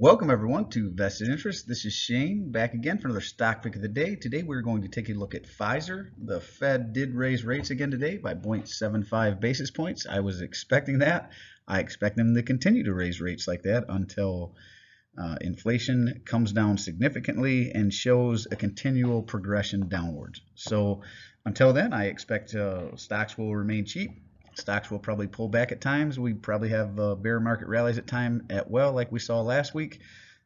Welcome everyone to Vested Interest. This is Shane back again for another stock pick of the day. Today we're going to take a look at Phizer. The Fed did raise rates again today by 0.75 basis points. I was expecting that. I expect them to continue to raise rates like that until inflation comes down significantly and shows a continual progression downwards. So until then, I expect stocks will remain cheap. Stocks will probably pull back at times. We probably have bear market rallies at time like we saw last week.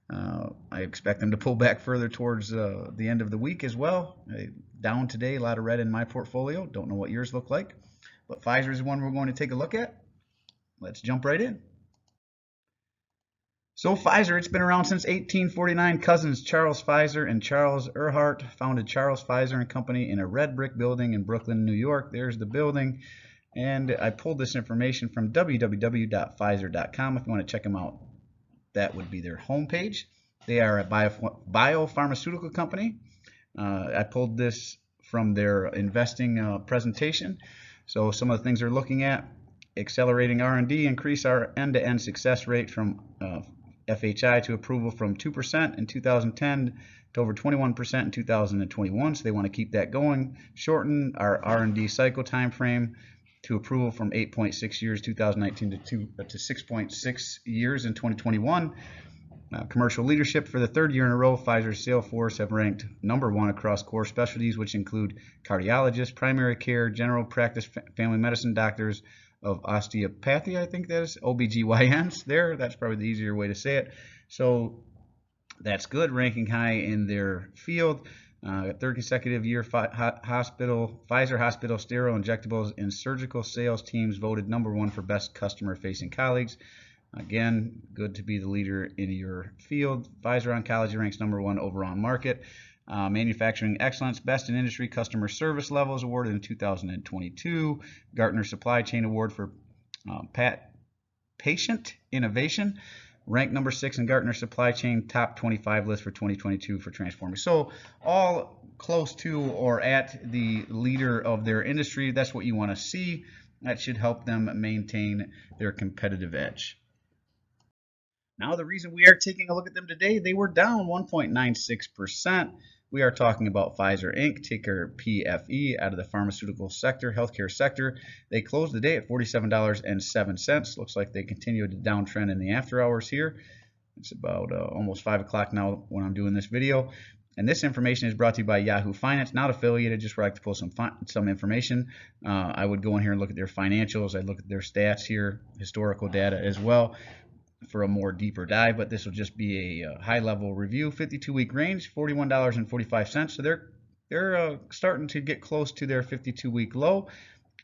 I expect them to pull back further towards the end of the week as well. Down today, a lot of red in my portfolio. Don't know what yours look like, but Phizer is one we're going to take a look at. Let's jump right in. So Phizer, it's been around since 1849. Cousins Charles Phizer and Charles Erhardt founded Charles Phizer and Company in a red brick building in Brooklyn, New York. There's the building. And I pulled this information from www.phizer.com. If you want to check them out, that would be their homepage. They are a biopharmaceutical company. I pulled this from their investing presentation. So some of the things they're looking at: accelerating R&D, increase our end-to-end success rate from FHI to approval from 2% in 2010 to over 21% in 2021. So they want to keep that going. Shorten our R&D cycle time frame to approval from 8.6 years 2019 to 6.6 years in 2021. Commercial leadership for the third year in a row. Pfizer's sales force have ranked #1 across core specialties, which include cardiologists, primary care, general practice, family medicine doctors of osteopathy, I think that is, OBGYNs there. That's probably the easier way to say it. So that's good, ranking high in their field. Third consecutive year, Pfizer Hospital Sterile Injectables and Surgical Sales Teams voted #1 for best customer-facing colleagues. Again, good to be the leader in your field. Pfizer Oncology ranks #1 overall market. Manufacturing Excellence, Best in Industry Customer Service Levels awarded in 2022. Gartner Supply Chain Award for Patient Innovation. Ranked #6 in Gartner Supply Chain Top 25 list for 2022 for transforming. So all close to or at the leader of their industry. That's what you want to see. That should help them maintain their competitive edge. Now the reason we are taking a look at them today, they were down 1.96%. We are talking about Phizer Inc, ticker PFE, out of the pharmaceutical sector, healthcare sector. They closed the day at $47.07. Looks like they continued to downtrend in the after hours here. It's about almost 5 o'clock now when I'm doing this video. And this information is brought to you by Yahoo Finance, not affiliated, just where I like to pull some information. I would go in here and look at their financials. I'd look at their stats here, historical data as well, for a more deeper dive, but this will just be a high-level review. 52-week range, $41.45. So they're starting to get close to their 52-week low.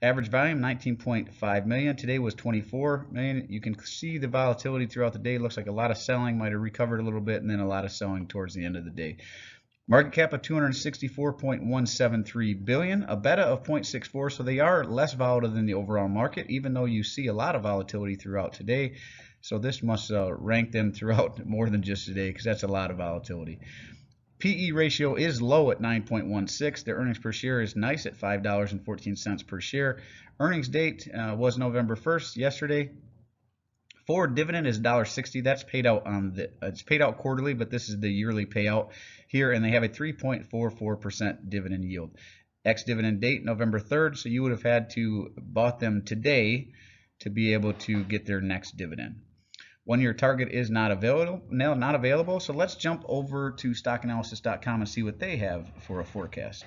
Average volume 19.5 million. Today was 24 million. You can see the volatility throughout the day. It looks like a lot of selling, might have recovered a little bit, and then a lot of selling towards the end of the day. Market cap of 264.173 billion, a beta of 0.64, so they are less volatile than the overall market, even though you see a lot of volatility throughout today. So this must rank them throughout more than just today, because that's a lot of volatility. PE ratio is low at 9.16. Their earnings per share is nice at $5.14 per share. Earnings date was November 1st, yesterday. Forward dividend is $1.60. That's paid out it's paid out quarterly, but this is the yearly payout here, and they have a 3.44% dividend yield. Ex-dividend date November 3rd, so you would have had to bought them today to be able to get their next dividend. 1-year target is not available. So let's jump over to stockanalysis.com and see what they have for a forecast.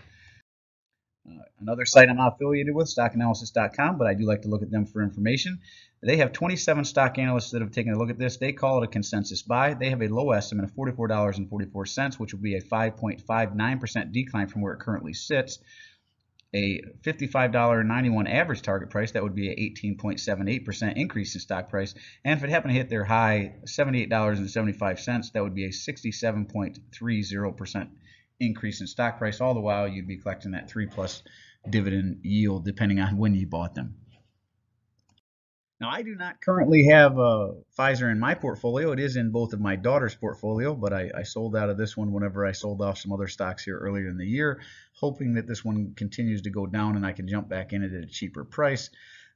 Another site I'm not affiliated with, stockanalysis.com, but I do like to look at them for information. They have 27 stock analysts that have taken a look at this. They call it a consensus buy. They have a low estimate of $44.44, which would be a 5.59% decline from where it currently sits. A $55.91 average target price, that would be an 18.78% increase in stock price. And if it happened to hit their high, $78.75, that would be a 67.30% increase in stock price. All the while, you'd be collecting that 3+ dividend yield, depending on when you bought them. Now, I do not currently have Phizer in my portfolio. It is in both of my daughter's portfolio, but I sold out of this one whenever I sold off some other stocks here earlier in the year, hoping that this one continues to go down and I can jump back in it at a cheaper price.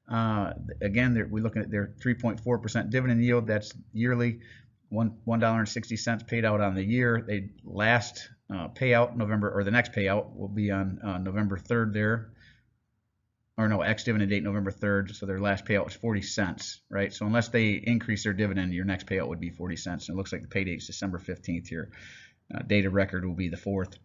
Again, we're looking at their 3.4% dividend yield. That's yearly. $1.60 paid out on the year. They last payout November, or the next payout will be on November 3rd there. Or no, ex-dividend date November 3rd, so their last payout was 40 cents, right? So unless they increase their dividend, your next payout would be 40 cents. And it looks like the pay date is December 15th here. Date of record will be the 4th.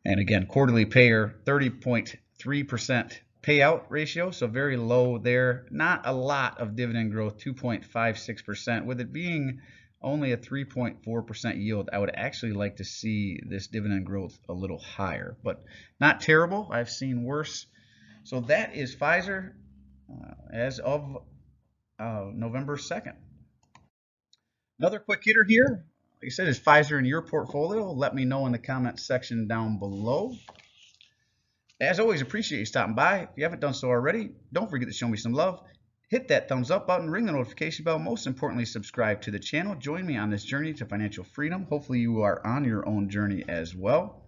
And again, quarterly payer, 30.3% payout ratio, so very low there. Not a lot of dividend growth, 2.56%. With it being only a 3.4% yield, I would actually like to see this dividend growth a little higher, but not terrible. I've seen worse. So that is Phizer as of November 2nd. Another quick hitter here, like I said, is Phizer in your portfolio. Let me know in the comments section down below. As always, appreciate you stopping by. If you haven't done so already, don't forget to show me some love. Hit that thumbs up button, ring the notification bell. Most importantly, subscribe to the channel. Join me on this journey to financial freedom. Hopefully you are on your own journey as well.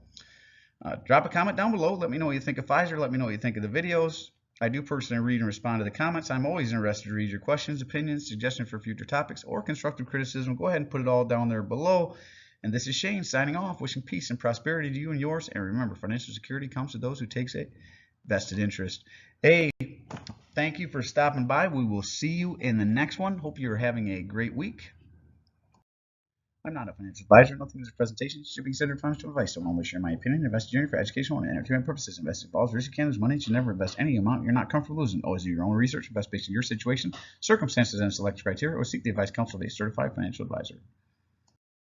Drop a comment down below. Let me know what you think of Phizer. Let me know what you think of the videos. I do personally read and respond to the comments. I'm always interested to read your questions, opinions, suggestions for future topics, or constructive criticism. Go ahead and put it all down there below. And this is Shane signing off, wishing peace and prosperity to you and yours. And remember, financial security comes to those who takes a vested interest. Hey, thank you for stopping by. We will see you in the next one. Hope you're having a great week. I'm not a financial advisor. Nothing in this presentation should be considered financial advice. Don't always share my opinion. Invest journey for educational and entertainment purposes. Investing involves risk. You can't lose money. You should never invest any amount you're not comfortable losing. Always do your own research. Invest based on your situation, circumstances, and select criteria, or seek the advice counsel of a certified financial advisor.